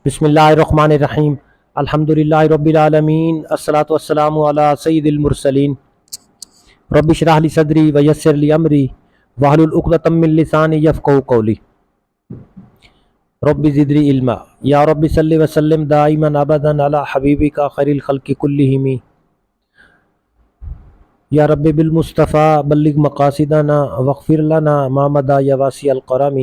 بسم اللہ الرحمن الرحیم الحمدللہ رب العالمین الصلاۃ والسلام علی سید المرسلین رب اشرح لی صدری ویسر لی امری واحلل عقدۃ من لسانی یفقہوا قولی رب زدنی علما یا رب صلی وسلم دائما ابدا علی حبیبک خیر الخلق کلہم یا رب بالمصطفیٰ بلغ مقاصدنا واغفر لنا ما مضی یا واسع الکرم۔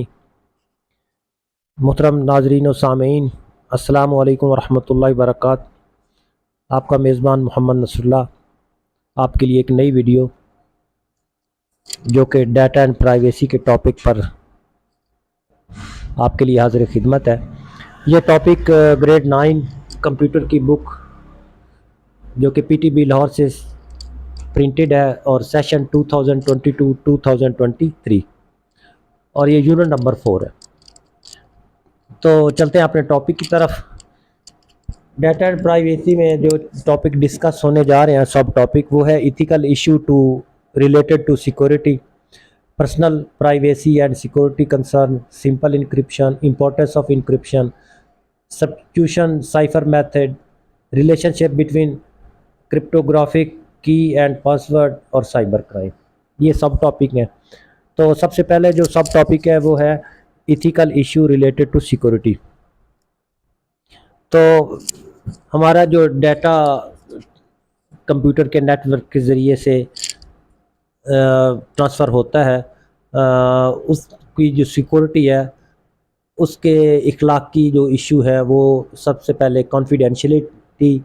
محترم ناظرین و سامعین، السلام علیکم ورحمۃ اللہ وبرکاتہ۔ آپ کا میزبان محمد نصر اللہ آپ کے لیے ایک نئی ویڈیو جو کہ ڈیٹا اینڈ پرائیویسی کے ٹاپک پر آپ کے لیے حاضر خدمت ہے۔ یہ ٹاپک گریڈ 9 کمپیوٹر کی بک جو کہ پی ٹی بی لاہور سے پرنٹڈ ہے اور سیشن 2022-2023 اور یہ یونٹ نمبر 4 ہے۔ تو چلتے ہیں اپنے ٹاپک کی طرف۔ ڈیٹا اینڈ پرائیویسی میں جو ٹاپک ڈسکس ہونے جا رہے ہیں سب ٹاپک وہ ہے ethical issue related to security, personal privacy and security concern, simple encryption, importance of encryption, substitution cipher method, relationship between cryptographic key and password اور cyber crime, یہ سب ٹاپک ہیں۔ تو سب سے پہلے جو سب ٹاپک ہے وہ ہے ethical issue related to security. تو ہمارا جو ڈیٹا کمپیوٹر کے نیٹ ورک کے ذریعے سے ٹرانسفر ہوتا ہے، اس کی جو سیکورٹی ہے اس کے اخلاقی جو ایشو ہے وہ سب سے پہلے confidentiality,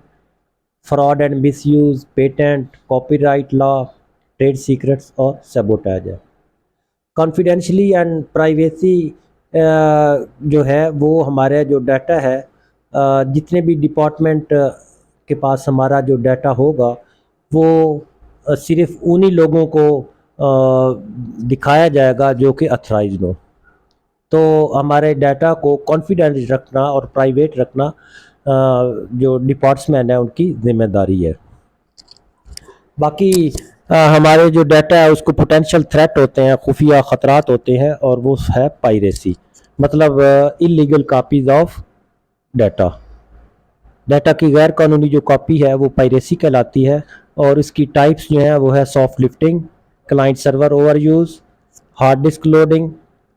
fraud and misuse, patent, copyright law, trade secrets اور سیبوٹیج ہے۔ کانفیڈینشلی اینڈ پرائیویسی جو ہے وہ ہمارے جو ڈیٹا ہے جتنے بھی ڈپارٹمنٹ کے پاس ہمارا جو ڈیٹا ہوگا وہ صرف انہی لوگوں کو دکھایا جائے گا جو کہ اتھرائزڈ ہو۔ تو ہمارے ڈیٹا کو کانفیڈینس رکھنا اور پرائیویٹ رکھنا جو ڈپارٹمنٹ ہے ان کی ذمہ داری ہے۔ باقی ہمارے جو ڈیٹا ہے اس کو پوٹینشیل تھریٹ ہوتے ہیں، خفیہ خطرات ہوتے ہیں، اور وہ ہے پائریسی، مطلب illegal copies of data. Data کی غیر قانونی جو کاپی ہے وہ پائریسی کہلاتی ہے، اور اس کی ٹائپس جو ہیں وہ ہے soft lifting, client server overuse, hard disk loading,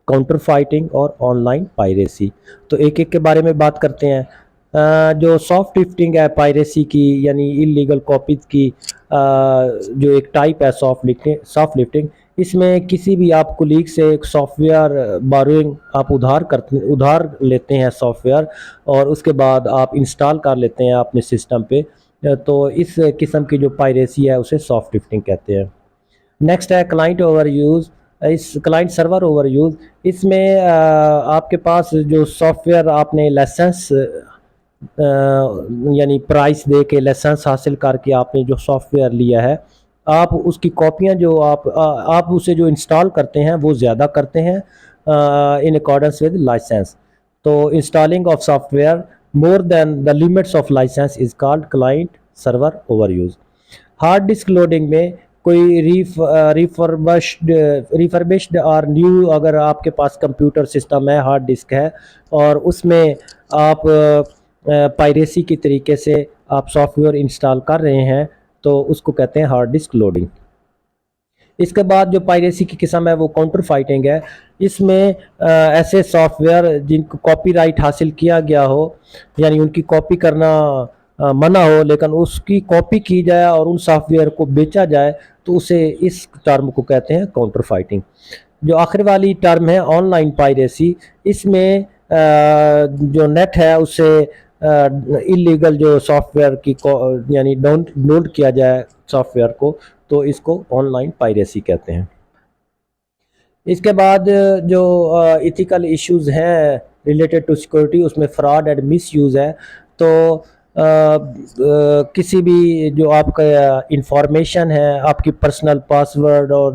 counterfeiting اور آن لائن پائریسی۔ تو ایک ایک کے بارے میں بات کرتے ہیں۔ جو سافٹ لفٹنگ ہے پائریسی کی یعنی انلیگل کاپیز کی جو ایک ٹائپ ہے سافٹ لفٹنگ، اس میں کسی بھی آپ کولیگ سے ایک سافٹ ویئر بوروئنگ، آپ ادھار لیتے ہیں سافٹ ویئر اور اس کے بعد آپ انسٹال کر لیتے ہیں اپنے سسٹم پہ، تو اس قسم کی جو پائریسی ہے اسے سافٹ لفٹنگ کہتے ہیں۔ نیکسٹ ہے client overuse, client server overuse. اس میں آپ کے پاس جو سافٹ ویئر آپ نے لائسنس یعنی پرائس دے کے لائسنس حاصل کر کے آپ نے جو سافٹ ویئر لیا ہے، آپ اس کی کاپیاں جو آپ اسے جو انسٹال کرتے ہیں وہ زیادہ کرتے ہیں ان اکارڈنس ود لائسنس۔ تو installing of software more than the limits of license is called client server overuse. Hard disk loading میں کوئی ریفربشڈ اور نیو اگر آپ کے پاس کمپیوٹر سسٹم ہے، ہارڈ ڈسک ہے، اور اس میں آپ پائریسی کی طریقے سے آپ سافٹ ویئر انسٹال کر رہے ہیں تو اس کو کہتے ہیں ہارڈ ڈسک لوڈنگ۔ اس کے بعد جو پائریسی کی قسم ہے وہ کاؤنٹر فائٹنگ ہے۔ اس میں ایسے سافٹ ویئر جن کو کاپی رائٹ حاصل کیا گیا ہو، یعنی ان کی کاپی کرنا منع ہو، لیکن اس کی کاپی کی جائے اور ان سافٹ ویئر کو بیچا جائے تو اسے اس ٹرم کو کہتے ہیں کاؤنٹر فائٹنگ۔ جو آخر والی ٹرم ہے آن لائن پائریسی، اس میں جو نیٹ ہے اسے انلیگل جو سافٹ ویئر کی یعنی ڈاؤنلوڈ کیا جائے سافٹ ویئر کو، تو اس کو آن لائن پائریسی کہتے ہیں۔ اس کے بعد جو ایتھیکل ایشوز ہیں ریلیٹڈ ٹو سیکورٹی، اس میں فراڈ اینڈ مس یوز ہے۔ تو کسی بھی جو آپ کا انفارمیشن ہے، آپ کی پرسنل پاسورڈ اور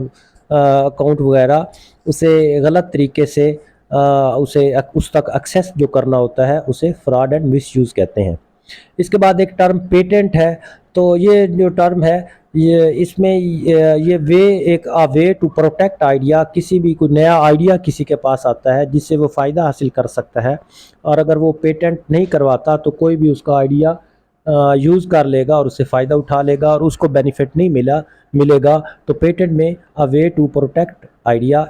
اکاؤنٹ وغیرہ، اسے غلط طریقے سے اس تک ایکسیس جو کرنا ہوتا ہے اسے فراڈ اینڈ مس یوز کہتے ہیں۔ اس کے بعد ایک ٹرم پیٹنٹ ہے۔ تو یہ جو ٹرم ہے یہ اس میں یہ وے ایک وے ٹو پروٹیکٹ آئیڈیا، کسی بھی کوئی نیا آئیڈیا کسی کے پاس آتا ہے جس سے وہ فائدہ حاصل کر سکتا ہے، اور اگر وہ پیٹنٹ نہیں کرواتا تو کوئی بھی اس کا آئیڈیا یوز کر لے گا اور اس سے فائدہ اٹھا لے گا اور اس کو بینیفٹ نہیں ملے گا، تو پیٹنٹ میں way to protect idea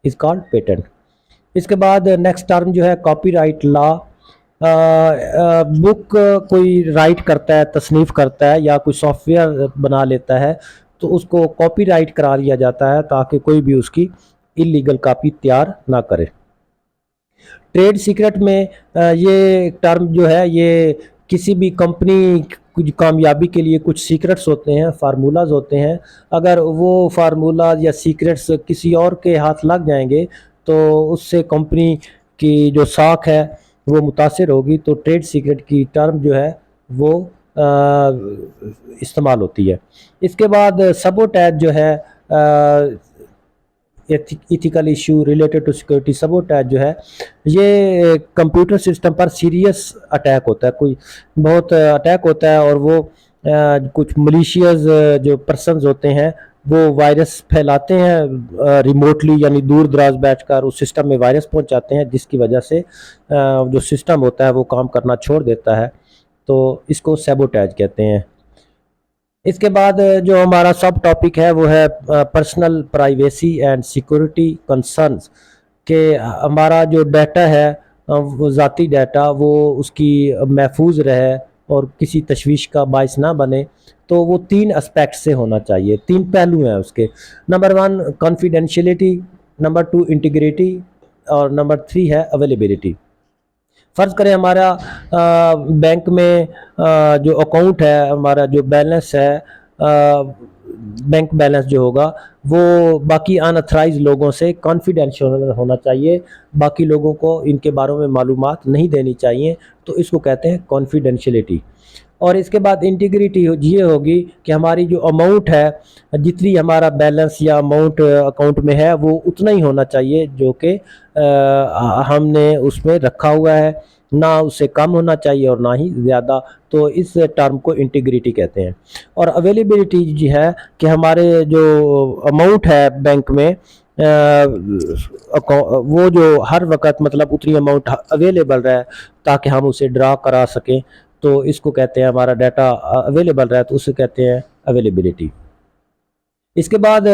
is called patent. اس کے بعد نیکسٹ ٹرم جو ہے کاپی رائٹ لا۔ بک کوئی رائٹ کرتا ہے، تصنیف کرتا ہے یا کوئی سافٹ ویئر بنا لیتا ہے تو اس کو کاپی رائٹ کرا لیا جاتا ہے تاکہ کوئی بھی اس کی اللیگل کاپی تیار نہ کرے۔ ٹریڈ سیکرٹ میں یہ ٹرم جو ہے یہ کسی بھی کمپنی کی کامیابی کے لیے کچھ سیکرٹس ہوتے ہیں، فارمولاز ہوتے ہیں، اگر وہ فارمولاز یا سیکرٹس کسی اور کے ہاتھ لگ جائیں گے تو اس سے کمپنی کی جو ساکھ ہے وہ متاثر ہوگی، تو ٹریڈ سیکرٹ کی ٹرم جو ہے وہ استعمال ہوتی ہے۔ اس کے بعد سبوٹیج جو ہے ethical issue related to security, sabotage جو ہے یہ کمپیوٹر سسٹم پر سیریس اٹیک ہوتا ہے، کوئی بہت اٹیک ہوتا ہے اور وہ کچھ ملیشیز جو پرسنز ہوتے ہیں وہ وائرس پھیلاتے ہیں ریموٹلی، یعنی دور دراز بیٹھ کر اس سسٹم میں وائرس پہنچاتے ہیں جس کی وجہ سے جو سسٹم ہوتا ہے وہ کام کرنا چھوڑ دیتا ہے، تو اس کو سیبوٹیج کہتے ہیں۔ اس کے بعد جو ہمارا سب ٹاپک ہے وہ ہے personal privacy and security concerns, کہ ہمارا جو ڈیٹا ہے وہ ذاتی ڈیٹا وہ اس کی محفوظ رہے اور کسی تشویش کا باعث نہ بنے، تو وہ 3 اسپیکٹ سے ہونا چاہیے، 3 پہلو ہیں اس کے۔ نمبر 1 کانفیڈینشیلٹی، نمبر 2 انٹیگریٹی، اور نمبر 3 ہے اویلیبلٹی۔ فرض کریں ہمارا بینک میں جو اکاؤنٹ ہے، ہمارا جو بیلنس ہے، بینک بیلنس جو ہوگا وہ باقی ان اتھرائز لوگوں سے کانفیڈینشیل ہونا چاہیے، باقی لوگوں کو ان کے بارے میں معلومات نہیں دینی چاہیے، تو اس کو کہتے ہیں کانفیڈینشیلٹی۔ اور اس کے بعد انٹیگریٹی یہ ہوگی کہ ہماری جو اماؤنٹ ہے، جتنی ہمارا بیلنس یا اماؤنٹ اکاؤنٹ میں ہے وہ اتنا ہی ہونا چاہیے جو کہ ہم نے اس میں رکھا ہوا ہے، نہ اس سے کم ہونا چاہیے اور نہ ہی زیادہ، تو اس ٹرم کو انٹیگریٹی کہتے ہیں۔ اور اویلیبلٹی جو ہے کہ ہمارے جو اماؤنٹ ہے بینک میں وہ جو ہر وقت مطلب اتنی اماؤنٹ اویلیبل رہے تاکہ ہم اسے ڈرا کرا سکیں، تو اس کو کہتے ہیں ہمارا ڈیٹا اویلیبل رہے تو اسے کہتے ہیں اویلیبلٹی۔ اس کے بعد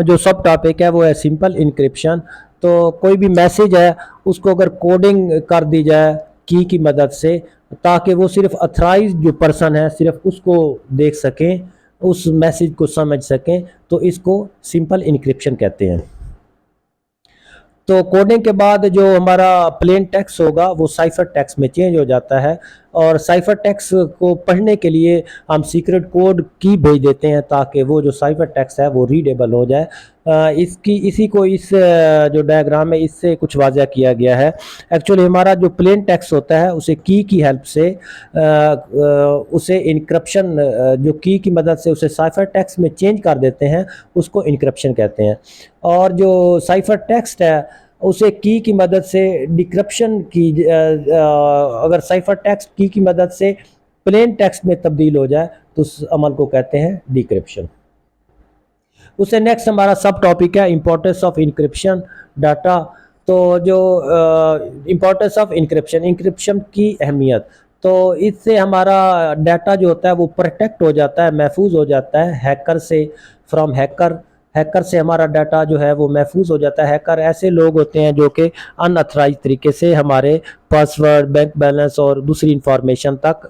جو سب ٹاپک ہے وہ ہے سمپل انکرپشن، تو کوئی بھی میسیج ہے اس کو اگر کوڈنگ کر دی جائے کی مدد سے تاکہ وہ صرف اتھرائز جو پرسن ہے صرف اس کو دیکھ سکیں، اس میسیج کو سمجھ سکیں، تو اس کو سمپل انکرپشن کہتے ہیں۔ تو کوڈنگ کے بعد جو ہمارا پلین ٹیکسٹ ہوگا وہ سائفر ٹیکسٹ میں چینج ہو جاتا ہے، اور سائفر ٹیکسٹ کو پڑھنے کے لیے ہم سیکرٹ کوڈ کی بھیج دیتے ہیں تاکہ وہ جو سائفر ٹیکسٹ ہے وہ ریڈیبل ہو جائے۔ اسی کو اس جو ڈائیگرام ہے اس سے کچھ واضح کیا گیا ہے۔ ایکچولی ہمارا جو پلین ٹیکسٹ ہوتا ہے اسے کی ہیلپ سے اسے انکرپشن، جو کی مدد سے اسے سائفر ٹیکسٹ میں چینج کر دیتے ہیں، اس کو انکرپشن کہتے ہیں۔ اور جو سائفر ٹیکسٹ ہے اسے کی مدد سے ڈیکرپشن کی، اگر سائفر ٹیکسٹ کی مدد سے پلین ٹیکسٹ میں تبدیل ہو جائے تو اس عمل کو کہتے ہیں ڈیکرپشن۔ اس سے نیکسٹ ہمارا سب ٹاپک ہے امپورٹنس آف انکرپشن ڈاٹا۔ تو جو امپورٹنس آف انکرپشن کی اہمیت، تو اس سے ہمارا ڈیٹا جو ہوتا ہے وہ پروٹیکٹ ہو جاتا ہے، محفوظ ہو جاتا ہے ہیکر سے، فرام ہیکر سے ہمارا ڈیٹا جو ہے وہ محفوظ ہو جاتا ہے۔ ہیکر ایسے لوگ ہوتے ہیں جو کہ ان اتھرائز طریقے سے ہمارے پاسورڈ، بینک بیلنس اور دوسری انفارمیشن تک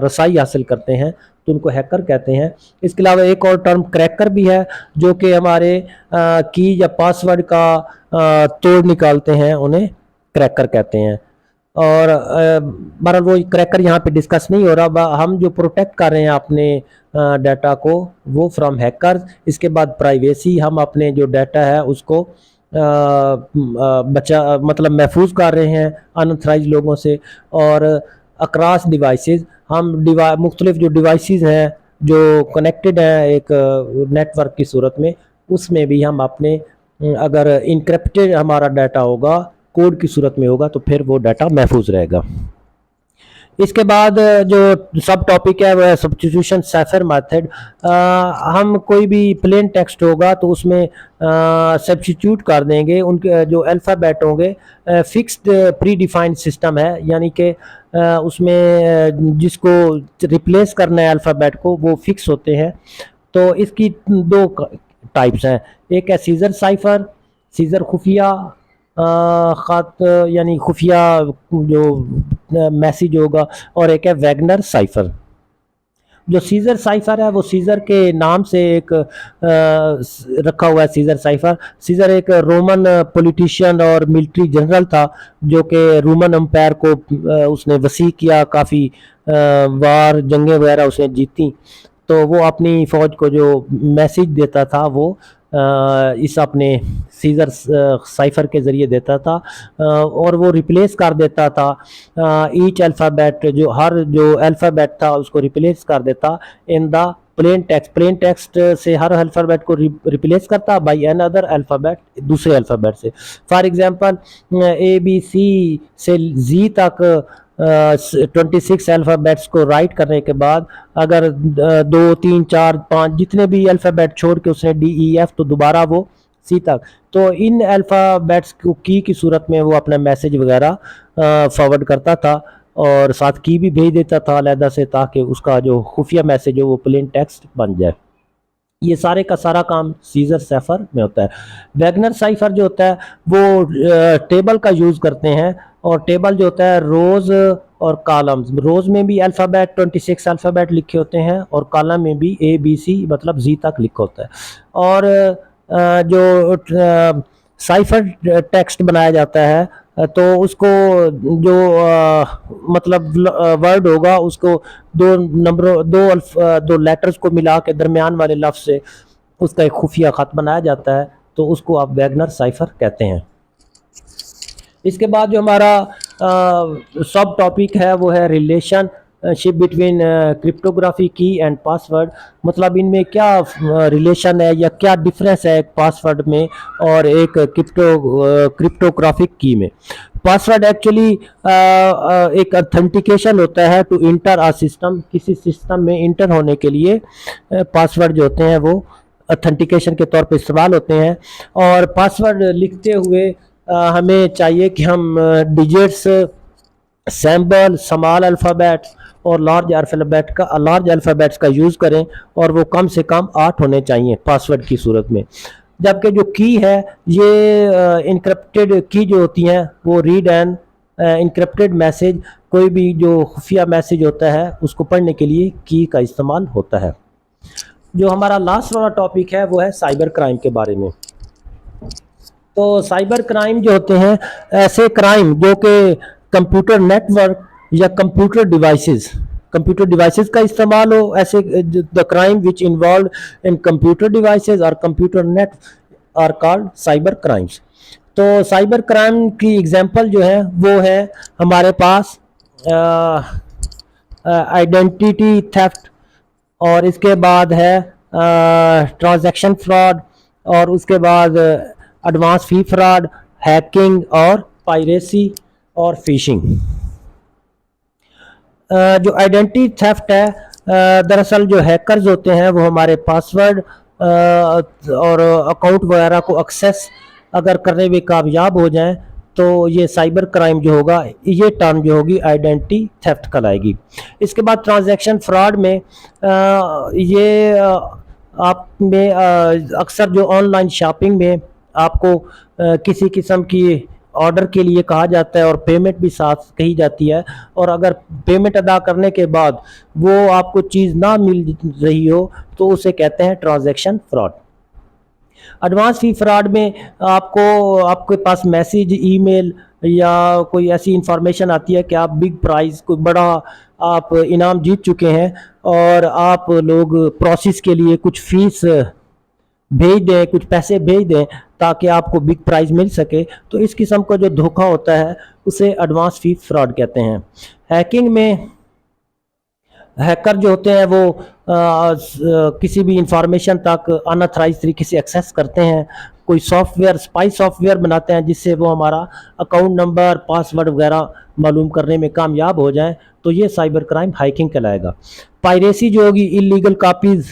رسائی حاصل کرتے ہیں، تو ان کو ہیکر کہتے ہیں۔ اس کے علاوہ ایک اور ٹرم کریکر بھی ہے، جو کہ ہمارے کی یا پاسورڈ کا توڑ نکالتے ہیں، انہیں کریکر کہتے ہیں۔ اور بہرحال وہ کریکر یہاں پہ ڈسکس نہیں ہو رہا، ہم جو پروٹیکٹ کر رہے ہیں اپنے ڈیٹا کو وہ فرام ہیکر۔ اس کے بعد پرائیویسی، ہم اپنے جو ڈیٹا ہے اس کو مطلب محفوظ کر رہے ہیں ان اتھرائز لوگوں سے۔ اور اکراس ڈیوائسز، ہم مختلف جو ڈیوائسز ہیں جو کنیکٹڈ ہیں ایک نیٹ ورک کی صورت میں، اس میں بھی ہم اپنے اگر انکرپٹڈ ہمارا ڈیٹا ہوگا، کوڈ کی صورت میں ہوگا، تو پھر وہ ڈیٹا محفوظ رہے گا۔ اس کے بعد جو سب ٹاپک ہے وہ ہے سبسٹیٹیوشن سیفر میتھڈ. ہم کوئی بھی پلین ٹیکسٹ ہوگا تو اس میں سبسٹیٹیوٹ کر دیں گے ان کے جو الفابیٹ ہوں گے. فکسڈ پری ڈیفائنڈ سسٹم ہے, یعنی کہ اس میں جس کو ریپلیس کرنا ہے الفابیٹ کو وہ فکس ہوتے ہیں. تو اس کی دو ٹائپس ہیں, ایک ہے سیزر سائفر, سیزر خفیہ خط یعنی خفیہ جو میسیج ہوگا, اور ایک ہے ویگنر سائفر. جو سیزر سائفر ہے وہ سیزر کے نام سے ایک رکھا ہوا ہے. سیزر سائفر, سیزر ایک رومن پولیٹیشین اور ملٹری جنرل تھا جو کہ رومن امپائر کو اس نے وسیع کیا, کافی وار جنگیں وغیرہ اس نے جیتی. تو وہ اپنی فوج کو جو میسیج دیتا تھا وہ اس اپنے سیزر سائفر کے ذریعے دیتا تھا, اور وہ ریپلیس کر دیتا تھا ایچ الفابیٹ, جو ہر جو الفابیٹ تھا اس کو ریپلیس کر دیتا in the plain text. Plain text سے ہر الفابیٹ کو ریپلیس کرتا بائی این ادر الفابیٹ, دوسرے الفابیٹ سے. For example A B C سے زی تک 26 الفابیٹس کو رائٹ کرنے کے بعد اگر 2 3 4 5 جتنے بھی الفابیٹ چھوڑ کے اس نے ڈی ای ایف, تو دوبارہ وہ سی تک, تو ان الفابیٹس کو کی صورت میں وہ اپنا میسیج وغیرہ فارورڈ کرتا تھا اور ساتھ کی بھی بھیج دیتا تھا علیحدہ سے, تاکہ اس کا جو خفیہ میسیج ہو وہ پلین ٹیکسٹ بن جائے. یہ سارے کا سارا کام سیزر سیفر میں ہوتا ہے. ویگنر سائفر جو ہوتا ہے وہ ٹیبل کا یوز کرتے ہیں, اور ٹیبل جو ہوتا ہے روز اور کالمز. روز میں بھی الفابیٹ 26 الفابیٹ لکھے ہوتے ہیں, اور کالم میں بھی اے بی سی مطلب زی تک لکھا ہوتا ہے. اور جو سائفر ٹیکسٹ بنایا جاتا ہے تو اس کو جو مطلب ورڈ ہوگا اس کو دو لیٹرز کو ملا کے درمیان والے لفظ سے اس کا ایک خفیہ خط بنایا جاتا ہے, تو اس کو آپ ویگنر سائفر کہتے ہیں. اس کے بعد جو ہمارا سب ٹاپک ہے وہ ہے ریلیشن شپ بٹوین کرپٹوگرافی کی اینڈ پاسورڈ. مطلب ان میں کیا ریلیشن ہے یا کیا ڈفرینس ہے ایک پاسورڈ میں اور ایک کرپٹوگرافک کی میں. پاسورڈ ایکچولی ایک اتھینٹیکیشن ہوتا ہے ٹو انٹر آ سسٹم. کسی سسٹم میں انٹر ہونے کے لیے پاسورڈ جو ہوتے ہیں وہ اتھینٹیکیشن کے طور پہ استعمال ہوتے ہیں. اور پاسورڈ لکھتے ہوئے ہمیں چاہیے کہ ہم ڈیجٹس, سیمبل, اسمال الفابیٹ اور لارج الفابیٹس کا یوز کریں, اور وہ کم سے کم 8 ہونے چاہیے پاسورڈ کی صورت میں. جبکہ جو کی ہے یہ انکرپٹڈ کی جو ہوتی ہیں وہ ریڈ اینڈ انکرپٹڈ میسیج, کوئی بھی جو خفیہ میسیج ہوتا ہے اس کو پڑھنے کے لیے کی کا استعمال ہوتا ہے. جو ہمارا لاسٹ والا ٹاپک ہے وہ ہے سائبر کرائم کے بارے میں. تو سائبر کرائم جو ہوتے ہیں ایسے کرائم جو کہ کمپیوٹر نیٹ ورک یا کمپیوٹر ڈیوائسز کا استعمال ہو, ایسے the crime which involved in computer devices or computer net are called cyber crimes. تو سائبر کرائم کی ایگزامپل جو ہے وہ ہے ہمارے پاس آئیڈینٹی تھیفٹ, اور اس کے بعد ہے ٹرانزیکشن فراڈ, اور اس کے بعد ایڈوانس فی فراڈ, ہیکنگ اور پائریسی اور فیشنگ. جو آئیڈینٹی تھیفٹ ہے دراصل جو ہیکرز ہوتے ہیں وہ ہمارے پاسورڈ اور اکاؤنٹ وغیرہ کو ایکسیس اگر کرنے میں کامیاب ہو جائیں تو یہ سائبر کرائم جو ہوگا, یہ ٹرم جو ہوگی آئیڈینٹی تھیفٹ کہلائے گی. اس کے بعد ٹرانزیکشن فراڈ میں یہ آپ میں اکثر جو آن لائن شاپنگ میں آپ کو کسی قسم کی آرڈر کے لیے کہا جاتا ہے اور پیمنٹ بھی ساتھ کہی جاتی ہے, اور اگر پیمنٹ ادا کرنے کے بعد وہ آپ کو چیز نہ مل رہی ہو تو اسے کہتے ہیں ٹرانزیکشن فراڈ. ایڈوانس فی فراڈ میں آپ کے پاس میسیج, ای میل یا کوئی ایسی انفارمیشن آتی ہے کہ آپ بگ پرائز, کوئی بڑا آپ انعام جیت چکے ہیں, اور آپ لوگ پروسیس کے لیے کچھ فیس بھیج دیں, کچھ پیسے بھیج دیں تاکہ آپ کو بگ پرائز مل سکے. تو اس قسم کا جو دھوکہ ہوتا ہے اسے ایڈوانس فی فراڈ کہتے ہیں. ہیکنگ میں ہیکر جو ہوتے ہیں وہ کسی بھی انفارمیشن تک اناتھرائز طریقے سے ایکسیس کرتے ہیں, کوئی soft where spy soft where بناتے ہیں جس سے وہ ہمارا اکاؤنٹ نمبر پاسورڈ وغیرہ معلوم کرنے میں کامیاب ہو جائیں تو یہ سائبر کرائم ہیکنگ کہلائے گا. پائریسی جو ہوگی illegal copies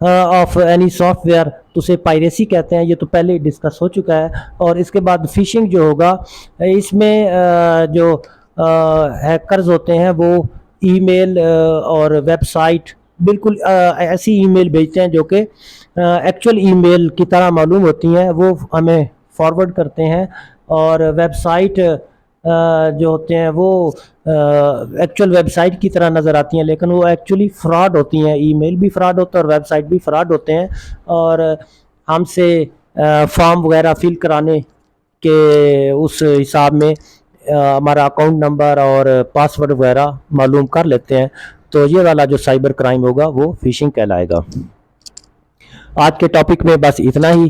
of any soft where تو اسے پائریسی کہتے ہیں, یہ تو پہلے ڈسکس ہو چکا ہے. اور اس کے بعد فشنگ جو ہوگا اس میں جو ہیکرز ہوتے ہیں وہ ای میل اور ویب سائٹ بالکل ایسی ای میل بھیجتے ہیں جو کہ ایکچوئل ای میل کی طرح معلوم ہوتی ہیں, وہ ہمیں فارورڈ کرتے ہیں. اور ویب سائٹ جو ہوتے ہیں وہ ایکچوئل ویب سائٹ کی طرح نظر آتی ہیں لیکن وہ ایکچولی فراڈ ہوتی ہیں, ای میل بھی فراڈ ہوتا ہے اور ویب سائٹ بھی فراڈ ہوتے ہیں. اور ہم سے فارم وغیرہ فل کرانے کے اس حساب میں ہمارا اکاؤنٹ نمبر اور پاسورڈ وغیرہ معلوم کر لیتے ہیں. تو یہ والا جو سائبر کرائم ہوگا وہ فشنگ کہلائے گا. آج کے ٹاپک میں بس اتنا ہی,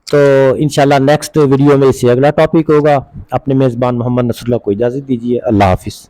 تو انشاءاللہ نیکسٹ ویڈیو میں اس سے اگلا ٹاپک ہوگا. اپنے میزبان محمد نصر اللہ کو اجازت دیجیے. اللہ حافظ.